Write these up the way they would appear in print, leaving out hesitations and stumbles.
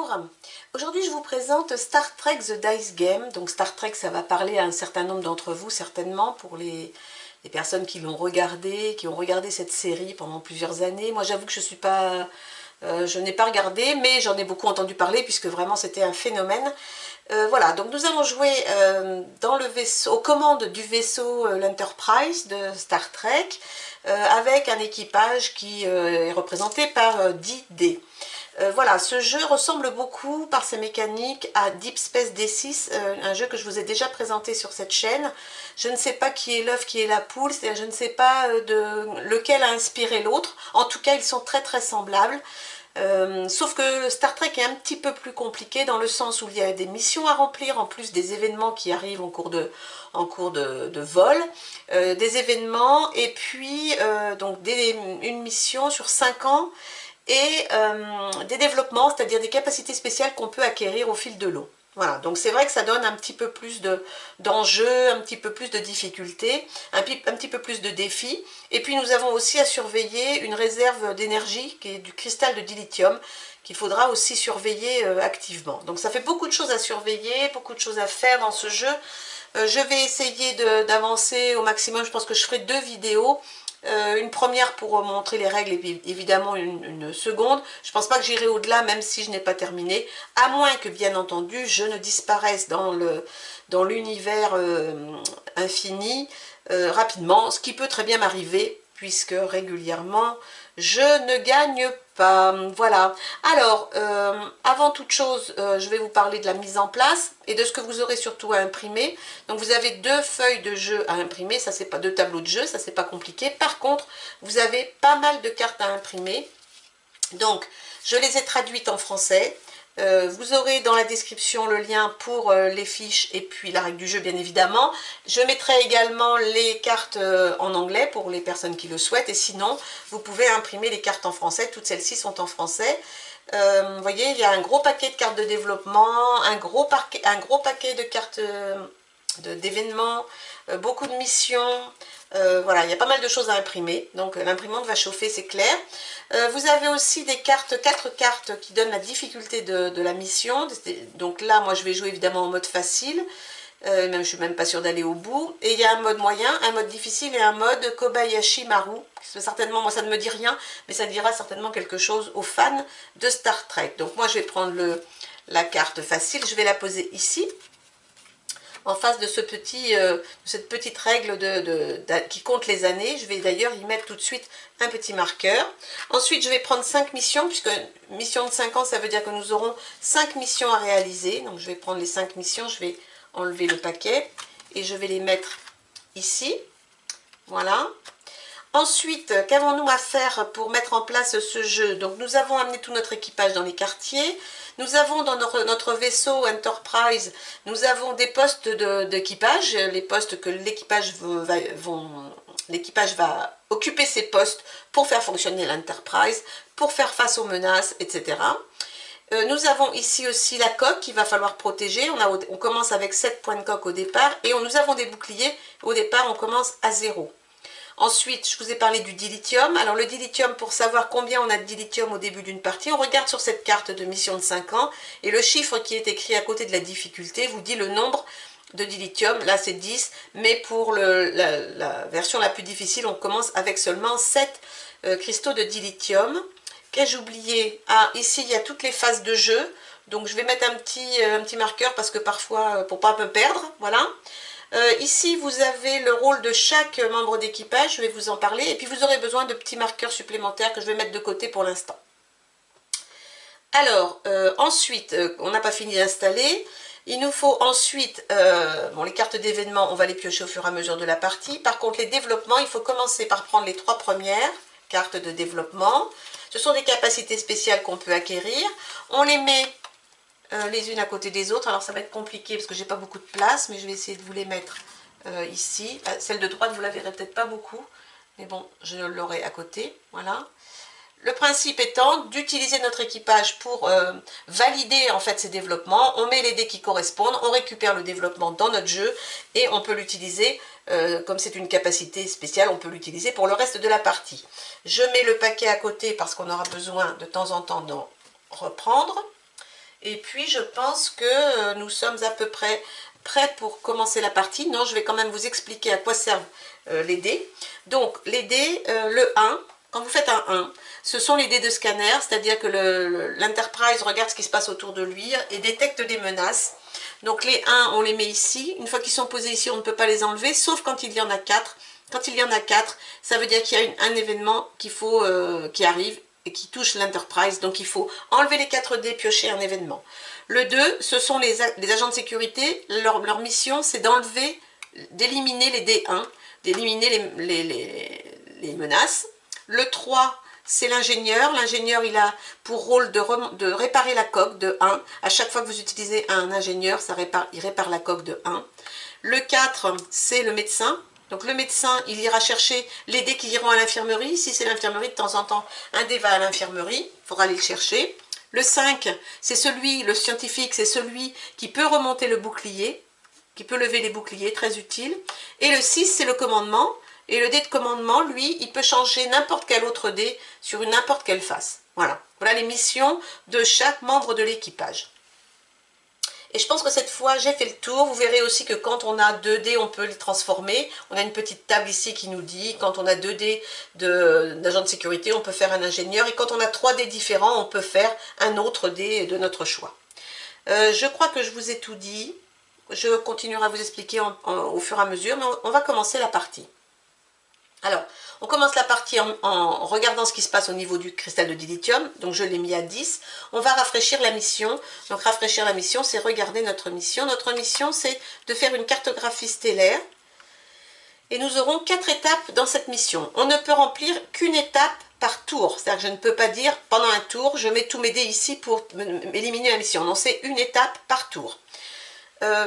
Bonjour, aujourd'hui je vous présente Star Trek The Dice Game. Donc Star Trek, ça va parler à un certain nombre d'entre vous certainement, pour les personnes qui l'ont regardé, qui ont regardé cette série pendant plusieurs années. Moi j'avoue que je n'ai pas regardé, mais j'en ai beaucoup entendu parler puisque vraiment c'était un phénomène. Voilà, donc nous allons jouer dans le vaisseau, aux commandes du vaisseau l'Enterprise de Star Trek, avec un équipage qui est représenté par 10 dés. Voilà, ce jeu ressemble beaucoup par ses mécaniques à Deep Space D6, un jeu que je vous ai déjà présenté sur cette chaîne. Je ne sais pas qui est l'œuf, qui est la poule, c'est-à-dire je ne sais pas de lequel a inspiré l'autre. En tout cas, ils sont très très semblables. Sauf que Star Trek est un petit peu plus compliqué dans le sens où il y a des missions à remplir, en plus des événements qui arrivent en cours de vol, des événements, et puis donc une mission sur 5 ans, et des développements, c'est-à-dire des capacités spéciales qu'on peut acquérir au fil de l'eau. Voilà, donc c'est vrai que ça donne un petit peu plus d'enjeux, un petit peu plus de difficultés, un petit peu plus de défis. Et puis nous avons aussi à surveiller une réserve d'énergie qui est du cristal de dilithium, qu'il faudra aussi surveiller activement. Donc ça fait beaucoup de choses à surveiller, beaucoup de choses à faire dans ce jeu. Je vais essayer d'avancer au maximum, je pense que je ferai 2 vidéos. Une première pour montrer les règles et puis évidemment une seconde. Je pense pas que j'irai au-delà même si je n'ai pas terminé, à moins que bien entendu je ne disparaisse dans l'univers infini rapidement, ce qui peut très bien m'arriver puisque régulièrement je ne gagne pas. Voilà. Alors, avant toute chose, je vais vous parler de la mise en place et de ce que vous aurez surtout à imprimer. Donc vous avez 2 feuilles de jeu à imprimer, ça c'est pas 2 tableaux de jeu, ça c'est pas compliqué. Par contre, vous avez pas mal de cartes à imprimer. Donc, je les ai traduites en français. Vous aurez dans la description le lien pour les fiches et puis la règle du jeu bien évidemment. Je mettrai également les cartes en anglais pour les personnes qui le souhaitent, et sinon vous pouvez imprimer les cartes en français, toutes celles-ci sont en français. Vous voyez, il y a un gros paquet de cartes de développement, un gros paquet de cartes d'événements, beaucoup de missions. Voilà, il y a pas mal de choses à imprimer, donc l'imprimante va chauffer, c'est clair. Vous avez aussi des cartes, 4 cartes qui donnent la difficulté de la mission. Donc là, moi je vais jouer évidemment en mode facile, même je suis même pas sûre d'aller au bout. Et il y a un mode moyen, un mode difficile et un mode Kobayashi Maru. Certainement, moi ça ne me dit rien, mais ça dira certainement quelque chose aux fans de Star Trek. Donc moi je vais prendre la carte facile, je vais la poser ici, en face de cette petite règle qui compte les années. Je vais d'ailleurs y mettre tout de suite un petit marqueur. Ensuite, je vais prendre 5 missions, puisque mission de 5 ans, ça veut dire que nous aurons 5 missions à réaliser. Donc, je vais prendre les 5 missions, je vais enlever le paquet et je vais les mettre ici. Voilà. Ensuite, qu'avons-nous à faire pour mettre en place ce jeu? Donc, nous avons amené tout notre équipage dans les quartiers. Nous avons dans notre vaisseau Enterprise, nous avons des postes d'équipage, les postes que l'équipage va occuper ces postes pour faire fonctionner l'Enterprise, pour faire face aux menaces, etc. Nous avons ici aussi la coque qu'il va falloir protéger. On commence avec 7 points de coque au départ et nous avons des boucliers. Au départ, on commence à 0. Ensuite, je vous ai parlé du dilithium. Alors le dilithium, pour savoir combien on a de dilithium au début d'une partie, on regarde sur cette carte de mission de 5 ans et le chiffre qui est écrit à côté de la difficulté vous dit le nombre de dilithium. Là c'est 10, mais pour la version la plus difficile, on commence avec seulement 7 cristaux de dilithium. Qu'ai-je oublié? Ah, ici il y a toutes les phases de jeu. Donc je vais mettre un petit marqueur parce que parfois, pour ne pas me perdre, voilà. Ici, vous avez le rôle de chaque membre d'équipage, je vais vous en parler, et puis vous aurez besoin de petits marqueurs supplémentaires que je vais mettre de côté pour l'instant. Alors, ensuite, on n'a pas fini d'installer, il nous faut ensuite, bon, les cartes d'événements, on va les piocher au fur et à mesure de la partie. Par contre, les développements, il faut commencer par prendre les 3 premières cartes de développement. Ce sont des capacités spéciales qu'on peut acquérir. On les met les unes à côté des autres. Alors ça va être compliqué parce que j'ai pas beaucoup de place, mais je vais essayer de vous les mettre ici. Celle de droite, vous la verrez peut-être pas beaucoup, mais bon, je l'aurai à côté. Voilà. Le principe étant d'utiliser notre équipage pour valider en fait ces développements. On met les dés qui correspondent, on récupère le développement dans notre jeu et on peut l'utiliser, comme c'est une capacité spéciale, on peut l'utiliser pour le reste de la partie. Je mets le paquet à côté parce qu'on aura besoin de temps en temps d'en reprendre. Et puis je pense que nous sommes à peu près prêts pour commencer la partie. Non, je vais quand même vous expliquer à quoi servent les dés. Donc les dés, le 1, quand vous faites un 1, ce sont les dés de scanner, c'est-à-dire que l'Enterprise regarde ce qui se passe autour de lui et détecte des menaces. Donc les 1, on les met ici. Une fois qu'ils sont posés ici, on ne peut pas les enlever, sauf quand il y en a 4. Quand il y en a 4, ça veut dire qu'il y a un événement qui arrive et qui touche l'Enterprise. Donc il faut enlever les 4 dés, piocher un événement. Le 2, ce sont les agents de sécurité. Leur mission, c'est d'enlever, d'éliminer les D1, d'éliminer les menaces. Le 3, c'est l'ingénieur. L'ingénieur, il a pour rôle de réparer la coque de 1. À chaque fois que vous utilisez un ingénieur, il répare la coque de 1. Le 4, c'est le médecin. Donc le médecin, il ira chercher les dés qui iront à l'infirmerie. Si c'est l'infirmerie, de temps en temps, un dé va à l'infirmerie. Il faudra aller le chercher. Le 5, c'est celui, le scientifique, c'est celui qui peut remonter le bouclier, qui peut lever les boucliers, très utile. Et le 6, c'est le commandement. Et le dé de commandement, lui, il peut changer n'importe quel autre dé sur n'importe quelle face. Voilà. Voilà les missions de chaque membre de l'équipage. Et je pense que cette fois, j'ai fait le tour. Vous verrez aussi que quand on a 2 dés, on peut les transformer. On a une petite table ici qui nous dit, quand on a 2 dés d'agent de sécurité, on peut faire un ingénieur. Et quand on a 3 dés différents, on peut faire un autre dé de notre choix. Je crois que je vous ai tout dit. Je continuerai à vous expliquer au fur et à mesure, mais on va commencer la partie. Alors, on commence la partie en regardant ce qui se passe au niveau du cristal de dilithium. Donc, je l'ai mis à 10. On va rafraîchir la mission. Donc, rafraîchir la mission, c'est regarder notre mission. Notre mission, c'est de faire une cartographie stellaire. Et nous aurons 4 étapes dans cette mission. On ne peut remplir qu'une étape par tour. C'est-à-dire que je ne peux pas dire, pendant un tour, je mets tous mes dés ici pour éliminer la mission. Non, c'est une étape par tour.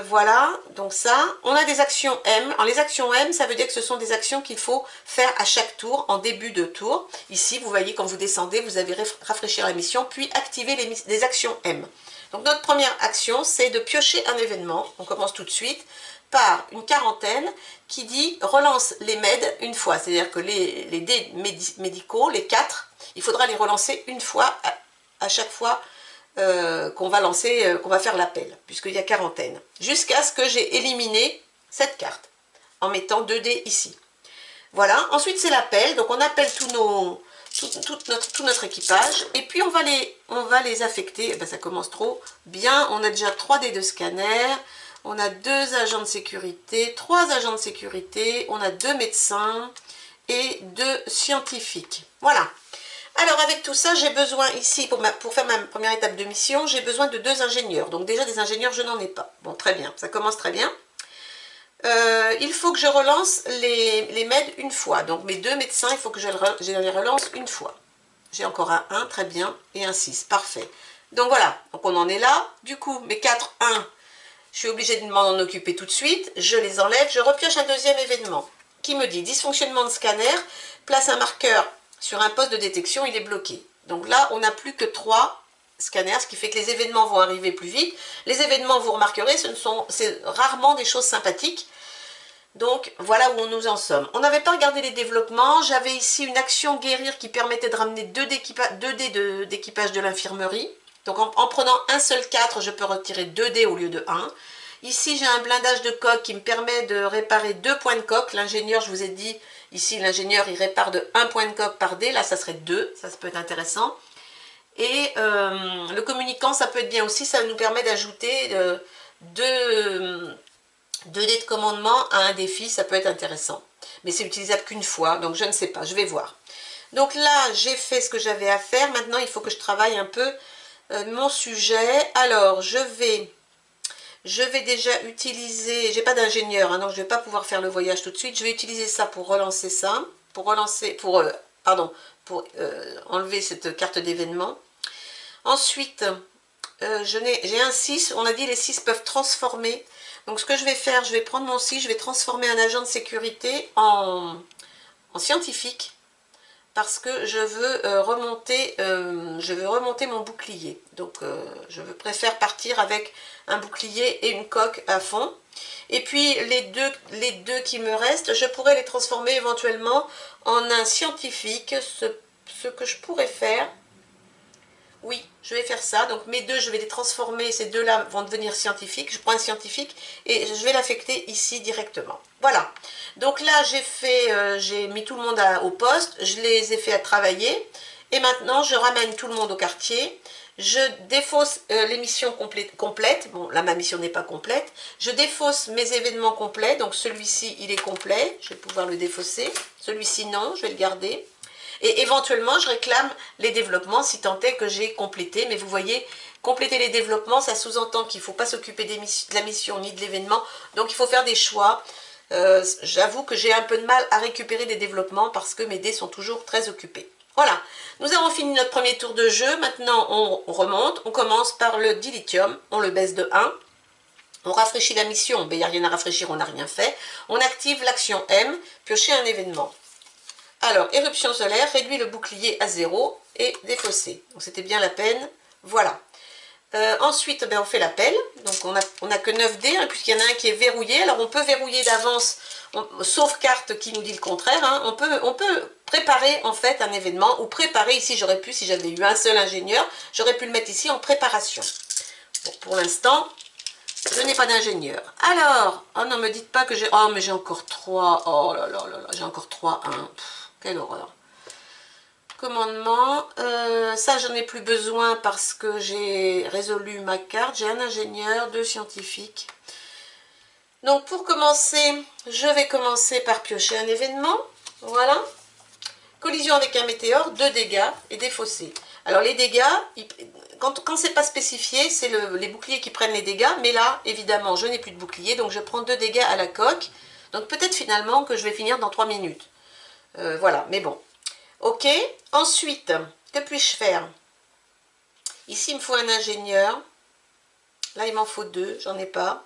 Voilà, donc ça, on a des actions M. Alors les actions M, ça veut dire que ce sont des actions qu'il faut faire à chaque tour, en début de tour. Ici, vous voyez, quand vous descendez, vous avez rafraîchir la mission, puis activer les actions M. Donc notre première action, c'est de piocher un événement. On commence tout de suite par une quarantaine qui dit relance les MED une fois. C'est-à-dire que les dés médicaux, les 4, il faudra les relancer une fois à chaque fois qu'on va lancer, qu'on va faire l'appel, puisqu'il y a quarantaine, jusqu'à ce que j'ai éliminé cette carte, en mettant 2 dés ici. Voilà, ensuite c'est l'appel, donc on appelle tout notre équipage, et puis on va les affecter. Ben, ça commence trop bien, on a déjà 3 dés de scanner, on a 2 agents de sécurité, 3 agents de sécurité, on a 2 médecins et 2 scientifiques. Voilà. Alors avec tout ça, j'ai besoin ici, pour faire ma première étape de mission, j'ai besoin de 2 ingénieurs. Donc déjà des ingénieurs, je n'en ai pas. Bon, très bien, ça commence très bien. Il faut que je relance les MED une fois. Donc mes 2 médecins, il faut que je les relance une fois. J'ai encore un 1, très bien, et un 6, parfait. Donc voilà, donc on en est là. Du coup, mes 4 1, je suis obligée de m'en occuper tout de suite. Je les enlève, je repioche un deuxième événement qui me dit dysfonctionnement de scanner, place un marqueur sur un poste de détection, il est bloqué. Donc là, on n'a plus que 3 scanners, ce qui fait que les événements vont arriver plus vite. Les événements, vous remarquerez, c'est rarement des choses sympathiques. Donc voilà où nous en sommes. On n'avait pas regardé les développements. J'avais ici une action guérir qui permettait de ramener 2 dés d'équipage de l'infirmerie. Donc en prenant un seul 4, je peux retirer 2 dés au lieu de 1. Ici, j'ai un blindage de coque qui me permet de réparer 2 points de coque. L'ingénieur, je vous ai dit, ici, l'ingénieur, il répare de 1 point de coque par dé. Là, ça serait 2. Ça peut être intéressant. Et le communicant, ça peut être bien aussi. Ça nous permet d'ajouter 2 dés de commandement à un défi. Ça peut être intéressant. Mais c'est utilisable qu'une fois. Donc, je ne sais pas. Je vais voir. Donc là, j'ai fait ce que j'avais à faire. Maintenant, il faut que je travaille un peu mon sujet. Alors, je vais déjà utiliser, j'ai pas d'ingénieur, hein, donc je vais pas pouvoir faire le voyage tout de suite. Je vais utiliser ça pour relancer ça, pour enlever cette carte d'événement. Ensuite, j'ai un 6, on a dit les 6 peuvent transformer. Donc ce que je vais faire, je vais prendre mon 6, je vais transformer un agent de sécurité en scientifique. Parce que je veux remonter mon bouclier. Donc je préfère partir avec un bouclier et une coque à fond. Et puis les deux qui me restent, je pourrais les transformer éventuellement en un scientifique. Ce que je pourrais faire, Oui, je vais faire ça. Donc mes deux, je vais les transformer. Ces deux-là vont devenir scientifiques. Je prends un scientifique et je vais l'affecter ici directement. Voilà. Donc là, j'ai mis tout le monde au poste. Je les ai fait à travailler. Et maintenant, je ramène tout le monde au quartier. Je défausse les missions complètes. Bon, là, ma mission n'est pas complète. Je défausse mes événements complets. Donc celui-ci, il est complet. Je vais pouvoir le défausser. Celui-ci, non. Je vais le garder. Et éventuellement, je réclame les développements si tant est que j'ai complété. Mais vous voyez, compléter les développements, ça sous-entend qu'il ne faut pas s'occuper de la mission ni de l'événement. Donc, il faut faire des choix. J'avoue que j'ai un peu de mal à récupérer des développements parce que mes dés sont toujours très occupés. Voilà, nous avons fini notre premier tour de jeu. Maintenant, on remonte. On commence par le dilithium. On le baisse de 1. On rafraîchit la mission. Ben, il n'y a rien à rafraîchir, on n'a rien fait. On active l'action M, piocher un événement. Alors, éruption solaire, réduit le bouclier à 0 et défaussé. Donc, c'était bien la peine. Voilà. Ensuite, ben, on fait l'appel. Donc, on a que 9 dés, hein, puisqu'il y en a un qui est verrouillé. Alors, on peut verrouiller d'avance, sauf carte qui nous dit le contraire. Hein. On peut préparer, en fait, un événement, ou préparer, ici, j'aurais pu, si j'avais eu un seul ingénieur, j'aurais pu le mettre ici en préparation. Bon, pour l'instant, je n'ai pas d'ingénieur. Alors, oh non, me dites pas que j'ai... Oh, mais j'ai encore 3. Oh là là là là, j'ai encore 3, 1. Quelle horreur. Commandement. Ça, j'en ai plus besoin parce que j'ai résolu ma carte. J'ai un ingénieur, 2 scientifiques. Donc, pour commencer, je vais commencer par piocher un événement. Voilà. Collision avec un météore, 2 dégâts et défaussé. Alors, les dégâts, quand c'est pas spécifié, c'est les boucliers qui prennent les dégâts. Mais là, évidemment, je n'ai plus de bouclier. Donc, je prends 2 dégâts à la coque. Donc, peut-être finalement que je vais finir dans 3 minutes. Voilà, mais bon. Ok, ensuite, que puis-je faire? Ici, il me faut un ingénieur. Là, il m'en faut 2, j'en ai pas.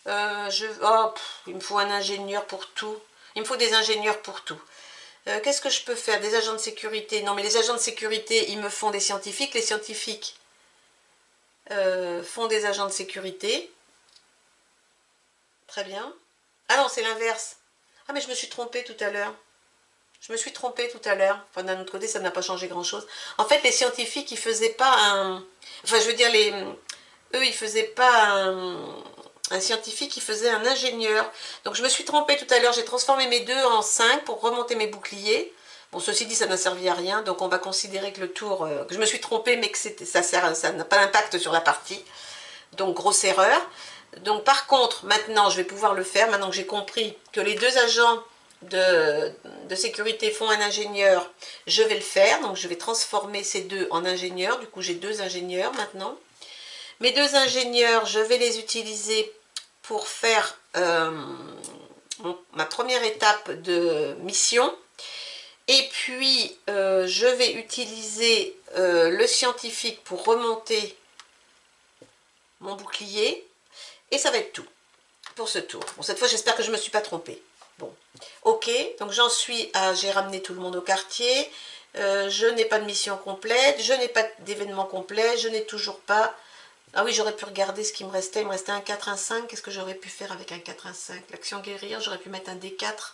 Il me faut un ingénieur pour tout. Il me faut des ingénieurs pour tout. Qu'est-ce que je peux faire? Des agents de sécurité? Non, mais les agents de sécurité, ils me font des scientifiques. Les scientifiques font des agents de sécurité. Très bien. Ah non, c'est l'inverse. Ah, mais je me suis trompée tout à l'heure. Je me suis trompée tout à l'heure. Enfin, d'un autre côté, ça n'a pas changé grand-chose. En fait, les scientifiques, ils faisaient pas un... Enfin, je veux dire, eux, ils faisaient pas un scientifique, ils faisaient un ingénieur. Donc, je me suis trompée tout à l'heure. J'ai transformé mes 2 en 5 pour remonter mes boucliers. Bon, ceci dit, ça n'a servi à rien. Donc, on va considérer que le tour... que je me suis trompée, mais que ça n'a pas d'impact sur la partie. Donc, grosse erreur. Donc, par contre, maintenant, je vais pouvoir le faire. Maintenant que j'ai compris que les 2 agents de sécurité font un ingénieur, je vais le faire. Donc, je vais transformer ces 2 en ingénieurs. Du coup, j'ai 2 ingénieurs maintenant. Mes 2 ingénieurs, je vais les utiliser pour faire ma première étape de mission. Et puis, je vais utiliser le scientifique pour remonter mon bouclier. Et ça va être tout pour ce tour. Bon, cette fois, j'espère que je ne me suis pas trompée. Bon, ok, donc j'en suis à... J'ai ramené tout le monde au quartier. Je n'ai pas de mission complète. Je n'ai pas d'événement complet. Je n'ai toujours pas... Ah oui, j'aurais pu regarder ce qui me restait. Il me restait un 4, un 5. Qu'est-ce que j'aurais pu faire avec un 4, un 5? L'action guérir, j'aurais pu mettre un D4.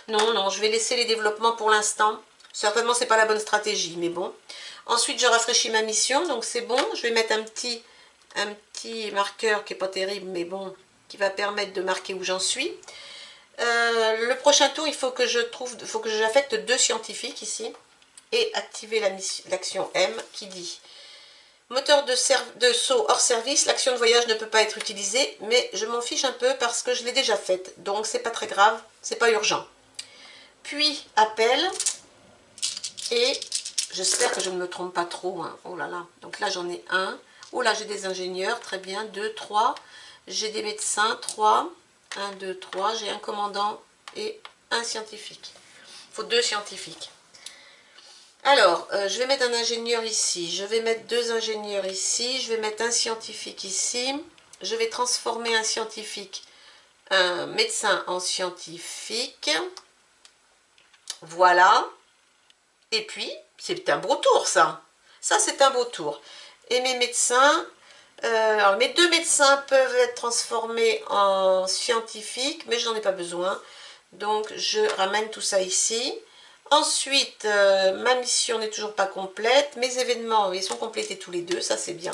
Non, non, je vais laisser les développements pour l'instant. Certainement, c'est pas la bonne stratégie, mais bon. Ensuite, je rafraîchis ma mission, donc c'est bon. Je vais mettre un petit marqueur qui n'est pas terrible, mais bon, qui va permettre de marquer où j'en suis. Le prochain tour, il faut que j'affecte 2 scientifiques ici et activer l'action M qui dit moteur de saut hors service, l'action de voyage ne peut pas être utilisée, mais je m'en fiche un peu parce que je l'ai déjà faite, donc c'est pas très grave, c'est pas urgent. Puis appel et j'espère que je ne me trompe pas trop, hein. Oh là là, donc là j'en ai un. Oh là, j'ai des ingénieurs, très bien, 2, 3. J'ai des médecins, 3. 1, 2, 3. J'ai un commandant et un scientifique. Il faut 2 scientifiques. Alors, je vais mettre un ingénieur ici. Je vais mettre 2 ingénieurs ici. Je vais mettre un scientifique ici. Je vais transformer un scientifique, un médecin en scientifique. Voilà. Et puis, c'est un beau tour, ça. Ça, c'est un beau tour. Et mes médecins, alors mes 2 médecins peuvent être transformés en scientifiques, mais je n'en ai pas besoin. Donc je ramène tout ça ici. Ensuite, ma mission n'est toujours pas complète. Mes événements, ils sont complétés tous les deux, ça c'est bien.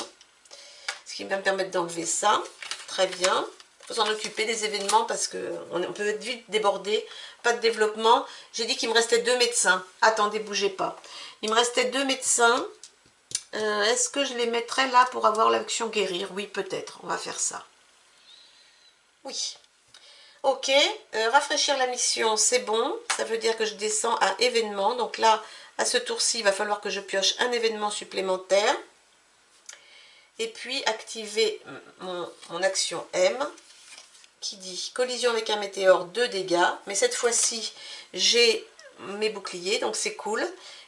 Ce qui va me permettre d'enlever ça. Très bien. Il faut s'en occuper des événements parce qu'on peut être vite débordé. Pas de développement. J'ai dit qu'il me restait 2 médecins. Attendez, bougez pas. Il me restait 2 médecins. Est-ce que je les mettrais là pour avoir l'action guérir? Oui, peut-être. On va faire ça. Oui. Ok. Rafraîchir la mission, c'est bon. Ça veut dire que je descends à événement. Donc là, à ce tour-ci, il va falloir que je pioche un événement supplémentaire. Et puis activer mon action M, qui dit collision avec un météore, 2 dégâts. Mais cette fois-ci, j'ai mes boucliers, donc c'est cool.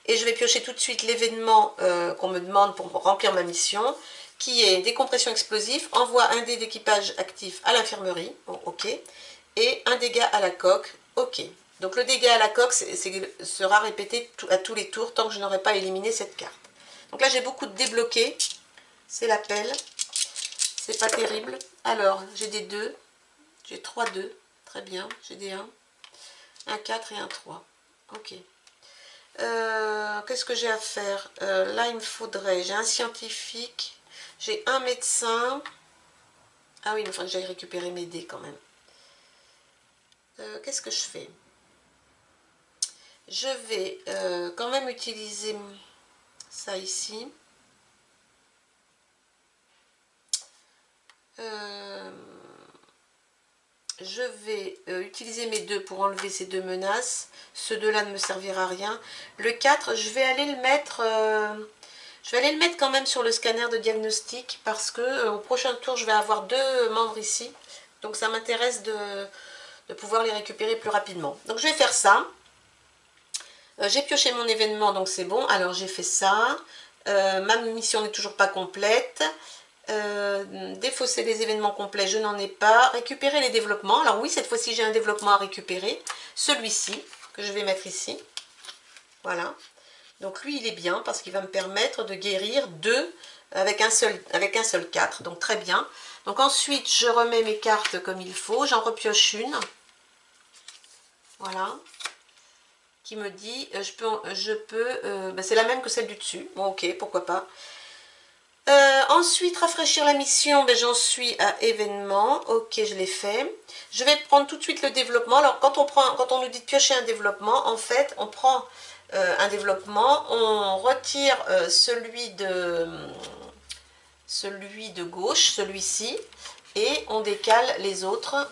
Et je vais piocher tout de suite l'événement qu'on me demande pour remplir ma mission, qui est décompression explosive, envoie un dé d'équipage actif à l'infirmerie, bon, ok, et un dégât à la coque, ok. Donc le dégât à la coque sera répété à tous les tours tant que je n'aurai pas éliminé cette carte. Donc là j'ai beaucoup de débloqués, c'est l'appel, c'est pas terrible. Alors j'ai des 2, j'ai 3 2, très bien, j'ai des 1 4 et un 3, ok. Qu'est-ce que j'ai à faire? Là, il me faudrait, j'ai un scientifique, j'ai un médecin. Ah oui, il faudrait que j'aille récupérer mes dés quand même. Qu'est-ce que je fais? Je vais quand même utiliser ça ici. Je vais utiliser mes 2 pour enlever ces 2 menaces. Ce 2-là ne me servira à rien. Le 4, je vais aller le mettre... quand même sur le scanner de diagnostic parce que au prochain tour, je vais avoir 2 membres ici. Donc ça m'intéresse de pouvoir les récupérer plus rapidement. Donc je vais faire ça. J'ai pioché mon événement, donc c'est bon. Alors j'ai fait ça. Ma mission n'est toujours pas complète. Défausser les événements complets, je n'en ai pas. Récupérer les développements. Alors oui, cette fois-ci, j'ai un développement à récupérer. Celui-ci, que je vais mettre ici. Voilà. Donc lui, il est bien parce qu'il va me permettre de guérir 2 avec un seul 4. Donc très bien. Donc ensuite, je remets mes cartes comme il faut. J'en repioche une. Voilà. Qui me dit, c'est la même que celle du dessus. Bon, ok, pourquoi pas. Ensuite, rafraîchir la mission, ben, j'en suis à événement. Ok, je l'ai fait. Je vais prendre tout de suite le développement. Alors, quand on nous dit de piocher un développement, en fait, on prend un développement, on retire celui de gauche, celui-ci, et on décale les autres.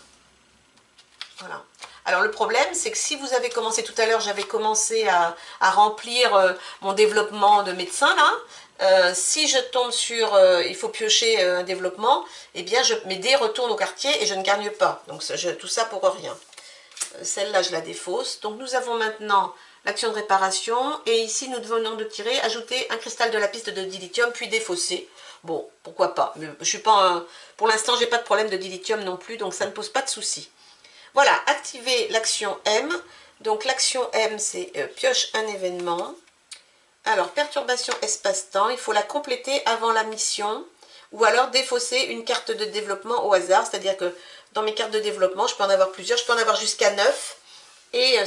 Voilà. Alors le problème, c'est que si vous avez commencé tout à l'heure, j'avais commencé à remplir mon développement de médecin, là. Si je tombe sur il faut piocher un développement, eh bien mes dés retournent au quartier et je ne gagne pas. Donc tout ça pour rien. Celle-là, je la défausse. Donc nous avons maintenant l'action de réparation. Et ici, nous venons de tirer, ajouter un cristal de la piste de dilithium, puis défausser. Bon, pourquoi pas. Mais je suis pas pour l'instant, j'ai pas de problème de dilithium non plus, donc ça ne pose pas de souci. Voilà, activer l'action M. Donc l'action M, c'est pioche un événement. Alors, perturbation espace-temps, il faut la compléter avant la mission. Ou alors défausser une carte de développement au hasard. C'est-à-dire que dans mes cartes de développement, je peux en avoir plusieurs. Je peux en avoir jusqu'à 9. Et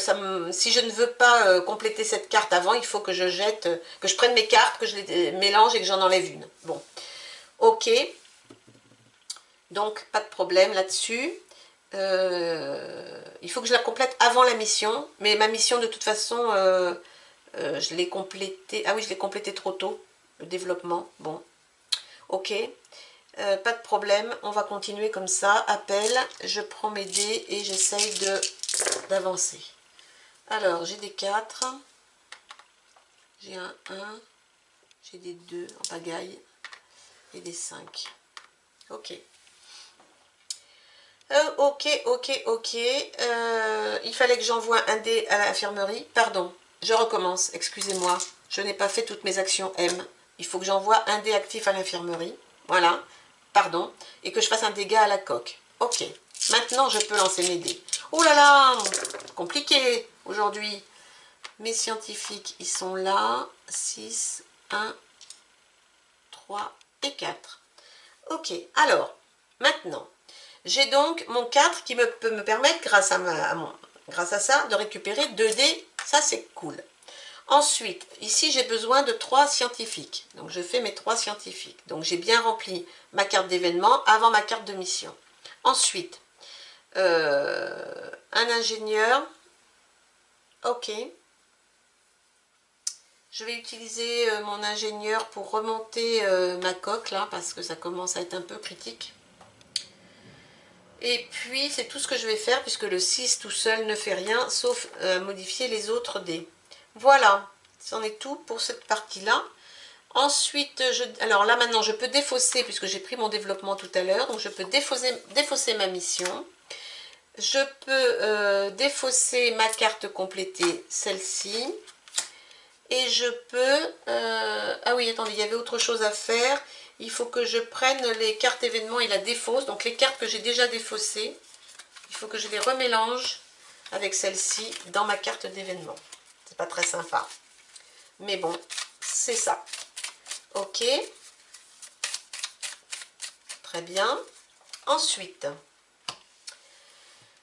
si je ne veux pas compléter cette carte avant, il faut que je jette, que je prenne mes cartes, que je les mélange et que j'en enlève une. Bon, ok. Donc, pas de problème là-dessus. Il faut que je la complète avant la mission, mais ma mission de toute façon, je l'ai complétée. Ah oui, je l'ai complétée trop tôt, le développement. Bon, ok, pas de problème, on va continuer comme ça. Appel, je prends mes dés et j'essaye d'avancer. Alors, j'ai des 4, j'ai un 1, j'ai des 2 en pagaille et des 5. Ok. Ok. Il fallait que j'envoie un dé à l'infirmerie. Pardon, je recommence, excusez-moi. Je n'ai pas fait toutes mes actions M. Il faut que j'envoie un dé actif à l'infirmerie. Voilà, pardon. Et que je fasse un dégât à la coque. Ok, maintenant je peux lancer mes dés. Oh là là, compliqué aujourd'hui. Mes scientifiques, ils sont là. 6, 1, 3 et 4. Ok, alors, maintenant... J'ai donc mon 4 qui peut me permettre, grâce à ça, de récupérer 2 dés Ça, c'est cool. Ensuite, ici, j'ai besoin de 3 scientifiques. Donc, je fais mes 3 scientifiques. Donc, j'ai bien rempli ma carte d'événement avant ma carte de mission. Ensuite, un ingénieur. Ok. Je vais utiliser mon ingénieur pour remonter ma coque, là, parce que ça commence à être un peu critique. Et puis, c'est tout ce que je vais faire, puisque le 6 tout seul ne fait rien, sauf modifier les autres dés. Voilà, c'en est tout pour cette partie-là. Ensuite, alors là maintenant, je peux défausser, puisque j'ai pris mon développement tout à l'heure, donc je peux défausser ma mission. Je peux défausser ma carte complétée, celle-ci. Et je peux... ah oui, attendez, il y avait autre chose à faire. Il faut que je prenne les cartes événements et la défausse. Donc les cartes que j'ai déjà défaussées, il faut que je les remélange avec celle-ci dans ma carte d'événement. C'est pas très sympa. Mais bon, c'est ça. Ok. Très bien. Ensuite,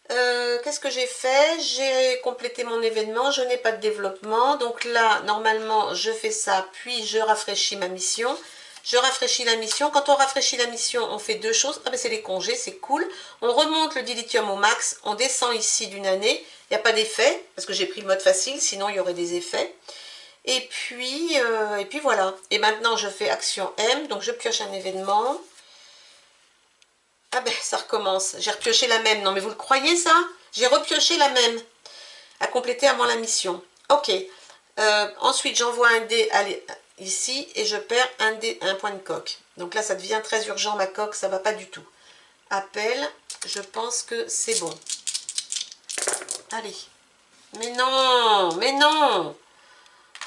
qu'est-ce que j'ai fait? J'ai complété mon événement, je n'ai pas de développement. Donc là, normalement, je fais ça, puis je rafraîchis ma mission. Je rafraîchis la mission. Quand on rafraîchit la mission, on fait 2 choses. Ah ben c'est les congés, c'est cool. On remonte le dilithium au max. On descend ici d'une année. Il n'y a pas d'effet, parce que j'ai pris le mode facile, sinon il y aurait des effets. Et puis voilà. Et maintenant, je fais action M. Donc je pioche un événement. Ah ben, ça recommence. J'ai repioché la même. Non, mais vous le croyez, ça? J'ai repioché la même. À compléter avant la mission. Ok. Ensuite, j'envoie un dé ici et je perds un point de coque. Donc là, ça devient très urgent, ma coque. Ça va pas du tout. Appel. Je pense que c'est bon. Allez. Mais non! Mais non!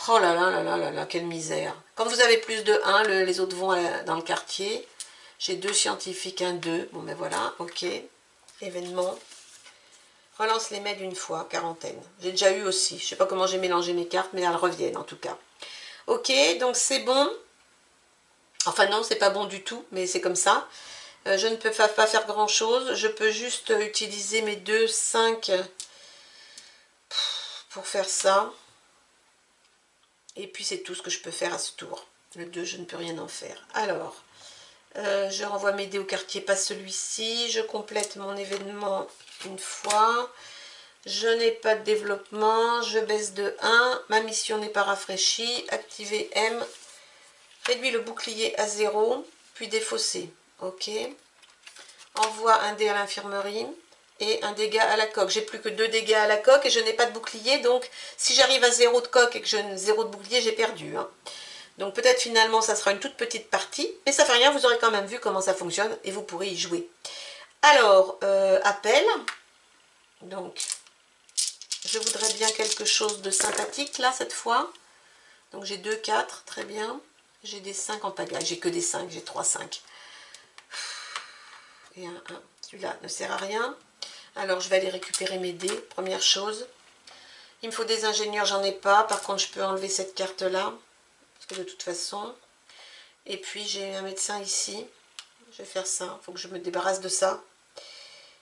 Oh là là là là là là, quelle misère. Quand vous avez plus de 1, les autres vont dans le quartier. J'ai 2 scientifiques, 1, 2. Bon, ben voilà, ok. Événement. Relance les mets d'une fois, quarantaine. J'ai déjà eu aussi. Je ne sais pas comment j'ai mélangé mes cartes, mais elles reviennent en tout cas. Ok, donc c'est bon. Enfin non, c'est pas bon du tout, mais c'est comme ça. Je ne peux pas faire grand chose. Je peux juste utiliser mes 2, 5 pour faire ça. Et puis c'est tout ce que je peux faire à ce tour. Le 2, je ne peux rien en faire. Alors... je renvoie mes dés au quartier, pas celui-ci. Je complète mon événement une fois. Je n'ai pas de développement. Je baisse de 1. Ma mission n'est pas rafraîchie. Activer M. Réduit le bouclier à 0. Puis défausser. Ok. Envoie un dé à l'infirmerie. Et un dégât à la coque. J'ai plus que 2 dégâts à la coque et je n'ai pas de bouclier. Donc si j'arrive à 0 de coque et que je n'ai 0 de bouclier, j'ai perdu. Hein. Donc peut-être finalement ça sera une toute petite partie, mais ça fait rien, vous aurez quand même vu comment ça fonctionne et vous pourrez y jouer. Alors, appel. Donc, je voudrais bien quelque chose de sympathique là cette fois. Donc j'ai 2, 4, très bien. J'ai des 5 en pagaille, j'ai que des 5, j'ai 3, 5. Et un 1. Celui-là ne sert à rien. Alors je vais aller récupérer mes dés, première chose. Il me faut des ingénieurs, j'en ai pas. Par contre, je peux enlever cette carte-là. Parce que de toute façon... Et puis j'ai un médecin ici. Je vais faire ça. Il faut que je me débarrasse de ça.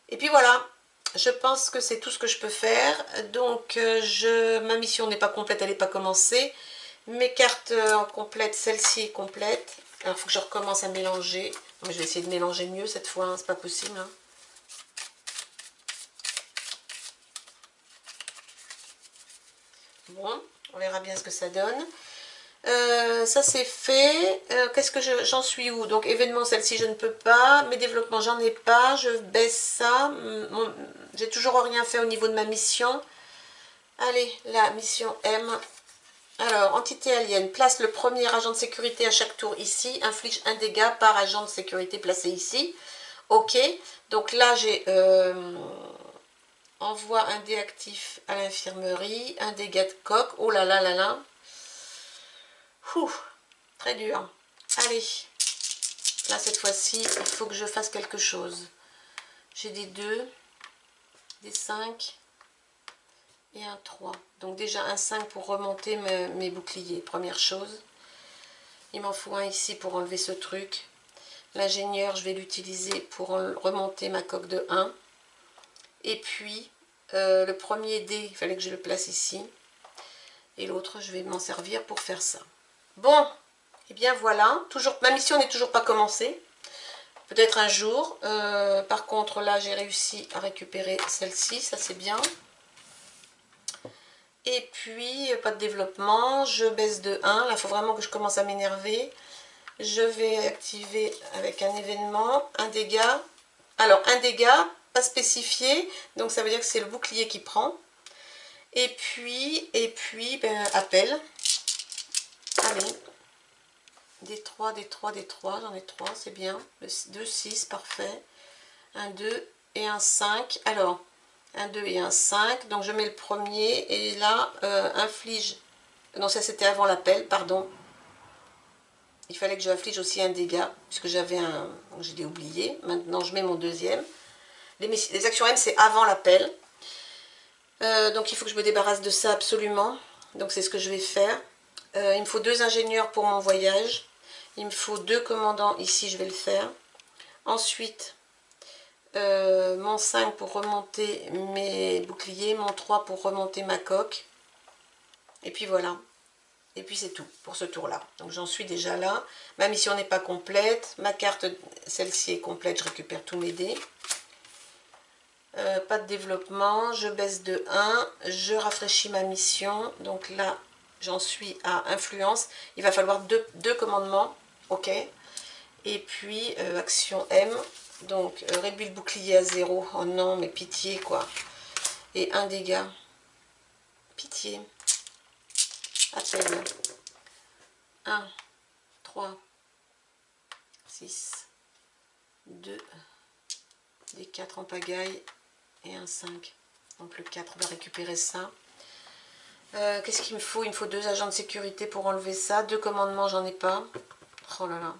Et puis voilà. Je pense que c'est tout ce que je peux faire. Donc ma mission n'est pas complète, elle n'est pas commencée. Mes cartes complètes, celle-ci est complète. Alors il faut que je recommence à mélanger. Mais je vais essayer de mélanger mieux cette fois. Hein. C'est pas possible. Hein. Bon, on verra bien ce que ça donne. Ça c'est fait. Qu'est-ce que j'en suis où? Donc événement, celle-ci je ne peux pas. Mes développements, j'en ai pas. Je baisse ça. J'ai toujours rien fait au niveau de ma mission. Allez, la mission M. Alors, entité alien, place le premier agent de sécurité à chaque tour ici. Inflige un dégât par agent de sécurité placé ici. Ok. Donc là, j'ai... envoie un dé actif à l'infirmerie. Un dégât de coque. Oh là là là là. Ouh, très dur. Allez, là cette fois-ci, il faut que je fasse quelque chose. J'ai des 2, des 5 et un 3. Donc déjà un 5 pour remonter mes boucliers, première chose. Il m'en faut un ici pour enlever ce truc. L'ingénieur, je vais l'utiliser pour remonter ma coque de 1. Et puis, le premier dé, il fallait que je le place ici. Et l'autre, je vais m'en servir pour faire ça. Bon, et bien voilà. Toujours, ma mission n'est toujours pas commencée. Peut-être un jour. Par contre, là, j'ai réussi à récupérer celle-ci. Ça, c'est bien. Et puis, pas de développement. Je baisse de 1. Là, il faut vraiment que je commence à m'énerver. Je vais activer avec un événement, un dégât. Alors, un dégât, pas spécifié. Donc, ça veut dire que c'est le bouclier qui prend. Et puis ben, appel. Allez. Des 3, des 3, des 3. J'en ai 3, c'est bien. 2, 6, parfait. Un 2 et un 5. Alors, un 2 et un 5. Donc, je mets le premier. Et là, inflige. Non, ça c'était avant l'appel, pardon. Il fallait que je inflige aussi un dégât. Puisque j'avais un. Je l'ai oublié. Maintenant, je mets mon deuxième. Les actions M, c'est avant l'appel. Donc il faut que je me débarrasse de ça absolument. Donc c'est ce que je vais faire. Il me faut 2 ingénieurs pour mon voyage. Il me faut 2 commandants ici, je vais le faire. Ensuite, mon 5 pour remonter mes boucliers, mon 3 pour remonter ma coque. Et puis voilà. Et puis c'est tout pour ce tour-là. Donc j'en suis déjà là. Ma mission n'est pas complète. Ma carte, celle-ci est complète, je récupère tous mes dés. Pas de développement, je baisse de 1, je rafraîchis ma mission, donc là j'en suis à influence, il va falloir deux commandements, ok, et puis action M, donc réduit le bouclier à 0, oh non mais pitié quoi, et un dégât, pitié, appel, 1, 3, 6, 2, des 4 en pagaille, et un 5. Donc le 4 va récupérer ça. Qu'est-ce qu'il me faut? Il me faut 2 agents de sécurité pour enlever ça. 2 commandements, j'en ai pas. Oh là là.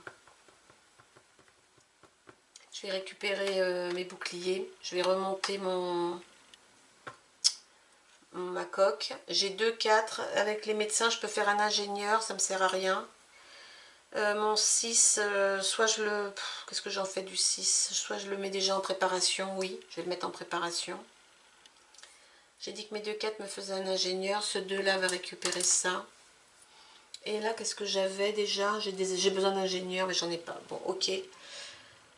Je vais récupérer mes boucliers. Je vais remonter ma coque. J'ai 2, 4. Avec les médecins, je peux faire un ingénieur. Ça me sert à rien. Mon 6, soit je le... Qu'est-ce que j'en fais du 6? Soit je le mets déjà en préparation. Oui, je vais le mettre en préparation. J'ai dit que mes 2, 4 me faisaient un ingénieur. Ce 2-là va récupérer ça. Et là, qu'est-ce que j'avais déjà? J'ai besoin d'ingénieur, mais j'en ai pas. Bon, ok.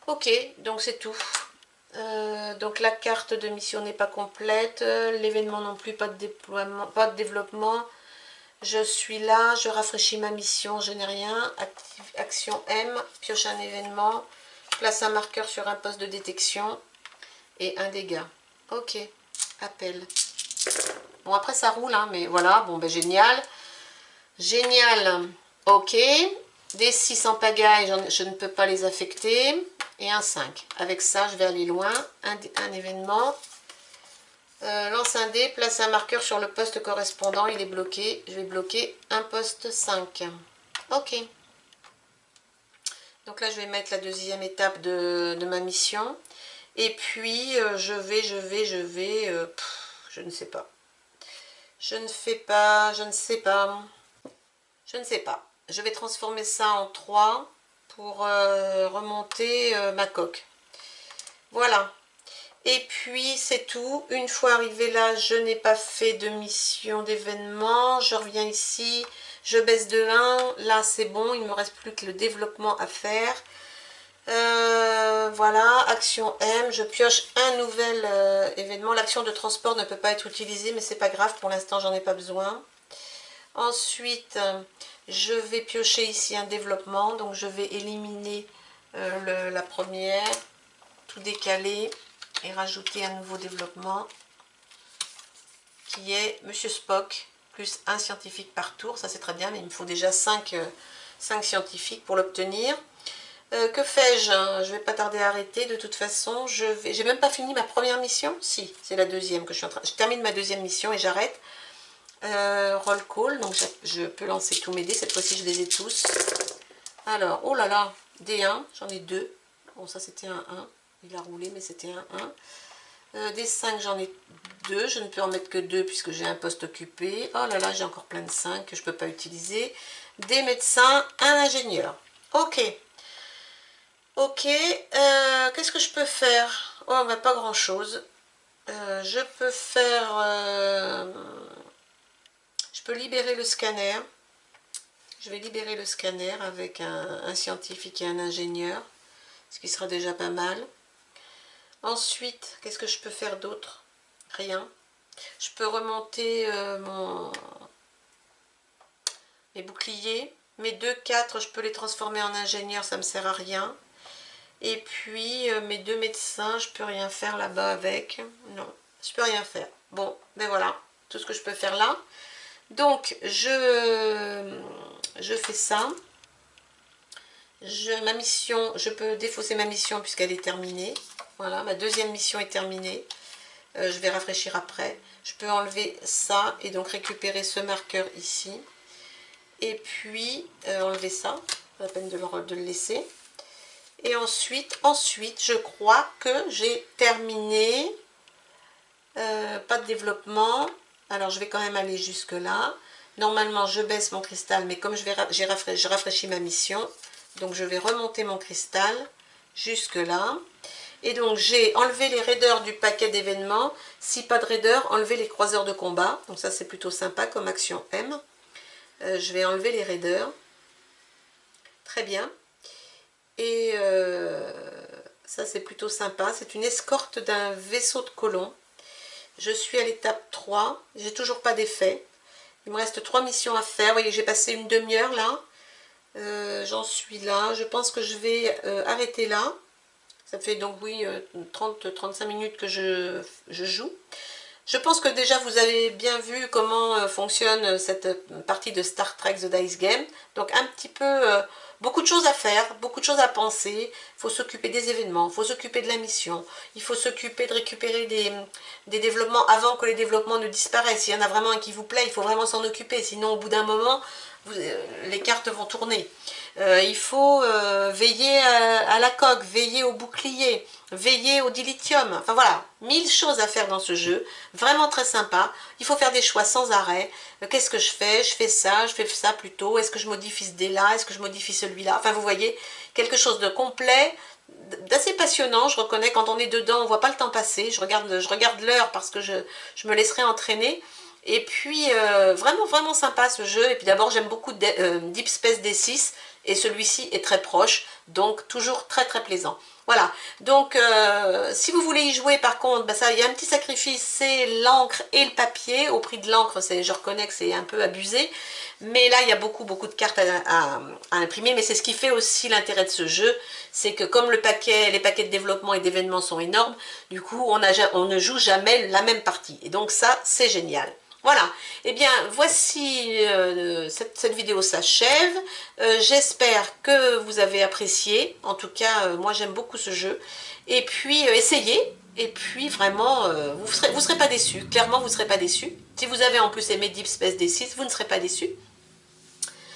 Ok, donc c'est tout. Donc la carte de mission n'est pas complète. L'événement non plus, pas de déploiement, pas de développement. Je suis là, je rafraîchis ma mission, je n'ai rien. Action M, pioche un événement. Place un marqueur sur un poste de détection. Et un dégât. Ok, appel. Bon, après ça roule, hein, mais voilà, bon, ben génial. Génial, ok. Des 6 en pagaille, je ne peux pas les affecter. Et un 5. Avec ça, je vais aller loin. Un événement. Lance un dé, place un marqueur sur le poste correspondant. Il est bloqué. Je vais bloquer un poste 5. Ok. Donc là, je vais mettre la deuxième étape de ma mission. Et puis, je ne sais pas. Je ne sais pas. Je vais transformer ça en 3 pour remonter ma coque. Voilà. Et puis, c'est tout. Une fois arrivé là, je n'ai pas fait de mission d'événement. Je reviens ici. Je baisse de 1. Là, c'est bon. Il ne me reste plus que le développement à faire. Voilà. Action M. Je pioche un nouvel événement. L'action de transport ne peut pas être utilisée, mais c'est pas grave. Pour l'instant, j'en ai pas besoin. Ensuite, je vais piocher ici un développement. Donc, je vais éliminer la première, tout décaler et rajouter un nouveau développement qui est Monsieur Spock, plus un scientifique par tour. Ça, c'est très bien, mais il me faut déjà 5 scientifiques pour l'obtenir. Que fais-je? Je vais pas tarder à arrêter. De toute façon, j'ai même pas fini ma première mission. Si, c'est la deuxième que je suis en train. Je termine ma deuxième mission et j'arrête. Roll call, donc je peux lancer tous mes dés, cette fois-ci je les ai tous. Alors, oh là là, D1, j'en ai 2. Bon, ça c'était un 1, il a roulé, mais c'était un 1. D5, j'en ai 2, je ne peux en mettre que 2 puisque j'ai un poste occupé. Oh là là, j'ai encore plein de 5 que je ne peux pas utiliser. Des médecins, un ingénieur. Ok. Ok, qu'est-ce que je peux faire? Oh, bah, pas grand-chose. Je peux peux libérer le scanner. Je vais libérer le scanner avec un scientifique et un ingénieur, ce qui sera déjà pas mal. Ensuite, qu'est-ce que je peux faire d'autre? Rien. Je peux remonter mes boucliers. Mes 2-4, je peux les transformer en ingénieur, ça ne me sert à rien. Et puis, mes 2 médecins, je peux rien faire là-bas avec. Non, je peux rien faire. Bon, ben voilà, tout ce que je peux faire là. Donc, je fais ça. Ma mission, je peux défausser ma mission puisqu'elle est terminée. Voilà, ma deuxième mission est terminée. Je vais rafraîchir après. Je peux enlever ça et donc récupérer ce marqueur ici. Et puis, enlever ça. Pas la peine de le laisser. Et ensuite, je crois que j'ai terminé. Pas de développement. Alors, je vais quand même aller jusque là. Normalement, je baisse mon cristal, mais comme je rafraîchis ma mission, donc je vais remonter mon cristal jusque là. Et donc, j'ai enlevé les raideurs du paquet d'événements. Si pas de raideurs, enlever les croiseurs de combat. Donc ça, c'est plutôt sympa comme action M. Je vais enlever les raideurs. Très bien. Et ça, c'est plutôt sympa. C'est une escorte d'un vaisseau de colons. Je suis à l'étape 3. J'ai toujours pas d'effet. Il me reste 3 missions à faire. Vous voyez, j'ai passé une demi-heure là. J'en suis là. Je pense que je vais arrêter là. Ça fait donc, oui, 30-35 minutes que je joue. Je pense que déjà, vous avez bien vu comment fonctionne cette partie de Star Trek The Dice Game. Donc, un petit peu, beaucoup de choses à faire, beaucoup de choses à penser. Il faut s'occuper des événements, il faut s'occuper de la mission. Il faut s'occuper de récupérer des développements avant que les développements ne disparaissent. S'il y en a vraiment un qui vous plaît, il faut vraiment s'en occuper. Sinon, au bout d'un moment, les cartes vont tourner. Il faut veiller à la coque, veiller au bouclier, veiller au dilithium. Enfin voilà, 1000 choses à faire dans ce jeu. Vraiment très sympa. Il faut faire des choix sans arrêt. Qu'est-ce que je fais? Je fais ça plutôt. Est-ce que je modifie ce dé-là? Est-ce que je modifie celui-là? Enfin vous voyez, quelque chose de complet, d'assez passionnant. Je reconnais, quand on est dedans, on ne voit pas le temps passer. Je regarde l'heure parce que je me laisserai entraîner. Et puis, vraiment sympa ce jeu. Et puis d'abord, j'aime beaucoup Deep Space D6. Et celui-ci est très proche. Donc, toujours très plaisant. Voilà. Donc, si vous voulez y jouer, par contre, ben ça, il y a un petit sacrifice. C'est l'encre et le papier. Au prix de l'encre, je reconnais que c'est un peu abusé. Mais là, il y a beaucoup de cartes à imprimer. Mais c'est ce qui fait aussi l'intérêt de ce jeu. C'est que comme les paquets de développement et d'événements sont énormes, du coup, on ne joue jamais la même partie. Et donc ça, c'est génial. Voilà, et eh bien voici, cette vidéo s'achève. J'espère que vous avez apprécié. En tout cas, moi j'aime beaucoup ce jeu. Et puis essayez, et puis vraiment, vous serez pas déçus. Clairement, vous ne serez pas déçus. Si vous avez en plus aimé Deep Space D6, vous ne serez pas déçus.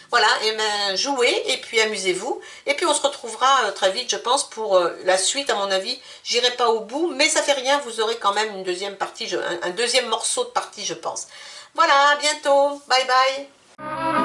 Voilà, et bien jouez et puis amusez-vous. Et puis on se retrouvera très vite, je pense, pour la suite. À mon avis, j'irai pas au bout, mais ça fait rien, vous aurez quand même une deuxième partie, un deuxième morceau de partie, je pense. Voilà, à bientôt, bye bye.